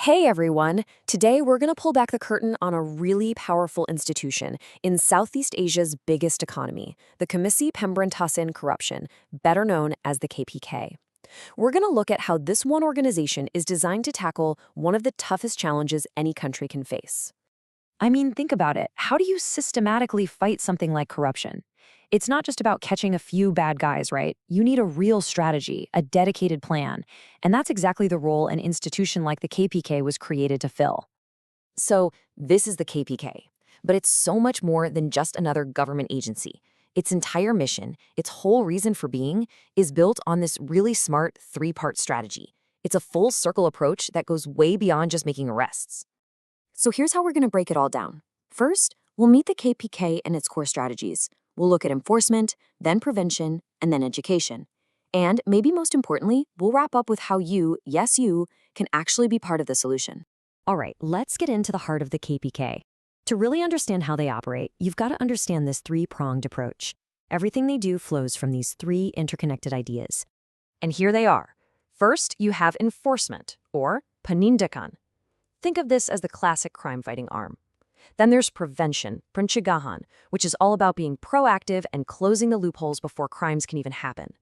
Hey everyone! Today we're going to pull back the curtain on a really powerful institution in Southeast Asia's biggest economy, the Komisi Pemberantasan Corruption, better known as the KPK. We're going to look at how this one organization is designed to tackle one of the toughest challenges any country can face. I mean, think about it. How do you systematically fight something like corruption? It's not just about catching a few bad guys, right? You need a real strategy, a dedicated plan. And that's exactly the role an institution like the KPK was created to fill. So, this is the KPK. But it's so much more than just another government agency. Its entire mission, its whole reason for being, is built on this really smart three-part strategy. It's a full-circle approach that goes way beyond just making arrests. So here's how we're going to break it all down. First, we'll meet the KPK and its core strategies. We'll look at enforcement, then prevention, and then education. And maybe most importantly, we'll wrap up with how you, yes you, can actually be part of the solution. All right, let's get into the heart of the KPK. To really understand how they operate, you've got to understand this three-pronged approach. Everything they do flows from these three interconnected ideas. And here they are. First, you have enforcement, or penindakan. Think of this as the classic crime-fighting arm. Then there's prevention, pencegahan, which is all about being proactive and closing the loopholes before crimes can even happen.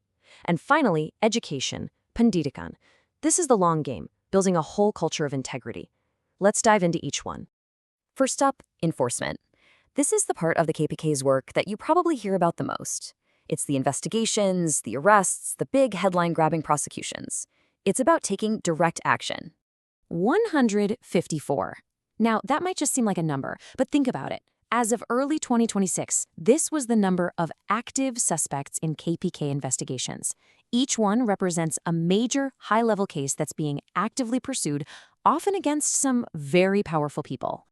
And finally, education, pendidikan. This is the long game, building a whole culture of integrity. Let's dive into each one. First up, enforcement. This is the part of the KPK's work that you probably hear about the most. It's the investigations, the arrests, the big headline-grabbing prosecutions. It's about taking direct action. 154. Now, that might just seem like a number, but think about it. As of early 2026, this was the number of active suspects in KPK investigations. Each one represents a major, high-level case that's being actively pursued, often against some very powerful people.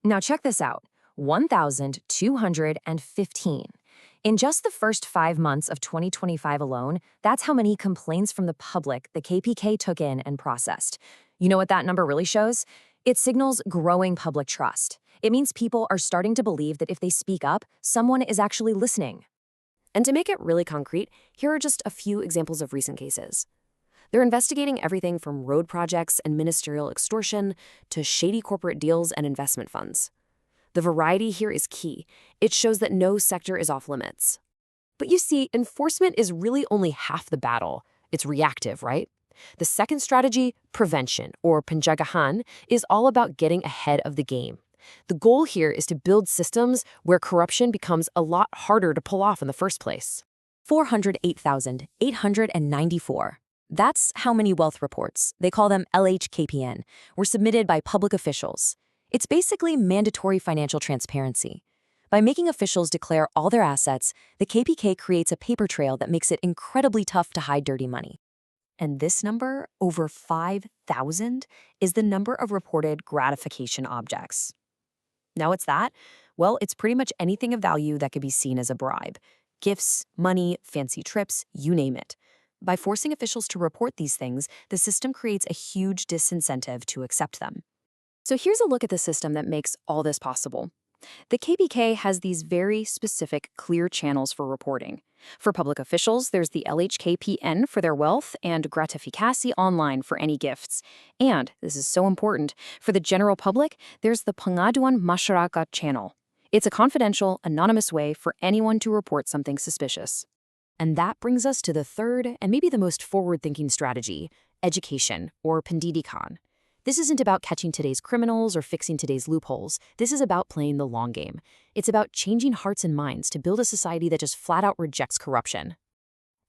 Now check this out, 1,215. In just the first 5 months of 2025 alone, that's how many complaints from the public the KPK took in and processed. You know what that number really shows? It signals growing public trust. It means people are starting to believe that if they speak up, someone is actually listening. And to make it really concrete, here are just a few examples of recent cases. They're investigating everything from road projects and ministerial extortion to shady corporate deals and investment funds. The variety here is key. It shows that no sector is off limits. But you see, enforcement is really only half the battle. It's reactive, right? The second strategy, prevention, or pencegahan, is all about getting ahead of the game. The goal here is to build systems where corruption becomes a lot harder to pull off in the first place. 408,894. That's how many wealth reports, they call them LHKPN, were submitted by public officials. It's basically mandatory financial transparency. By making officials declare all their assets, the KPK creates a paper trail that makes it incredibly tough to hide dirty money. And this number, over 5,000, is the number of reported gratification objects. Now what's that? Well, it's pretty much anything of value that could be seen as a bribe. Gifts, money, fancy trips, you name it. By forcing officials to report these things, the system creates a huge disincentive to accept them. So here's a look at the system that makes all this possible. The KPK has these very specific, clear channels for reporting. For public officials, there's the LHKPN for their wealth and gratification online for any gifts. And, this is so important, for the general public, there's the Pengaduan Masyarakat channel. It's a confidential, anonymous way for anyone to report something suspicious. And that brings us to the third, and maybe the most forward-thinking strategy, education, or pendidikan. This isn't about catching today's criminals or fixing today's loopholes. This is about playing the long game. It's about changing hearts and minds to build a society that just flat out rejects corruption.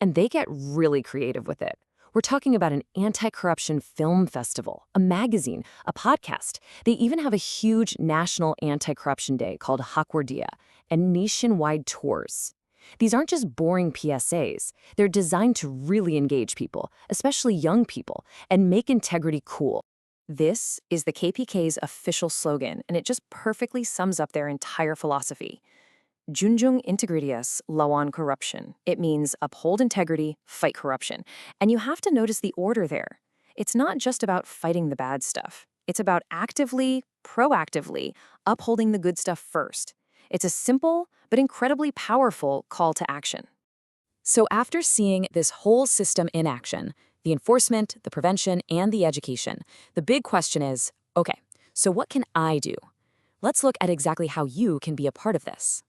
And they get really creative with it. We're talking about an anti-corruption film festival, a magazine, a podcast. They even have a huge national anti-corruption day called HAKORDIA, and nationwide tours. These aren't just boring PSAs. They're designed to really engage people, especially young people, and make integrity cool. This is the KPK's official slogan, and it just perfectly sums up their entire philosophy. Junjung Integritas lawan corruption. It means uphold integrity, fight corruption. And you have to notice the order there. It's not just about fighting the bad stuff. It's about actively, proactively upholding the good stuff first. It's a simple but incredibly powerful call to action. So after seeing this whole system in action, the enforcement, the prevention, and the education. The big question is, okay, so what can I do? Let's look at exactly how you can be a part of this.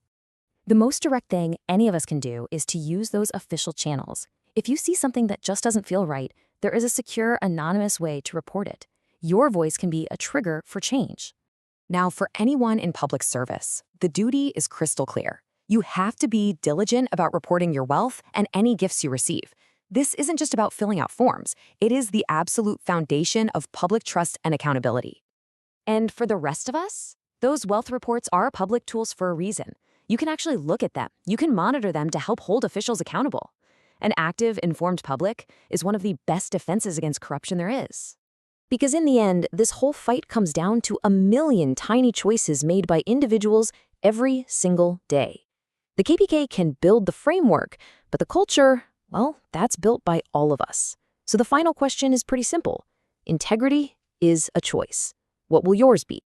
The most direct thing any of us can do is to use those official channels. If you see something that just doesn't feel right, there is a secure, anonymous way to report it. Your voice can be a trigger for change. Now, for anyone in public service, the duty is crystal clear. You have to be diligent about reporting your wealth and any gifts you receive. This isn't just about filling out forms. It is the absolute foundation of public trust and accountability. And for the rest of us, those wealth reports are public tools for a reason. You can actually look at them. You can monitor them to help hold officials accountable. An active, informed public is one of the best defenses against corruption there is. Because in the end, this whole fight comes down to a million tiny choices made by individuals every single day. The KPK can build the framework, but the culture, well, that's built by all of us. So the final question is pretty simple. Integrity is a choice. What will yours be?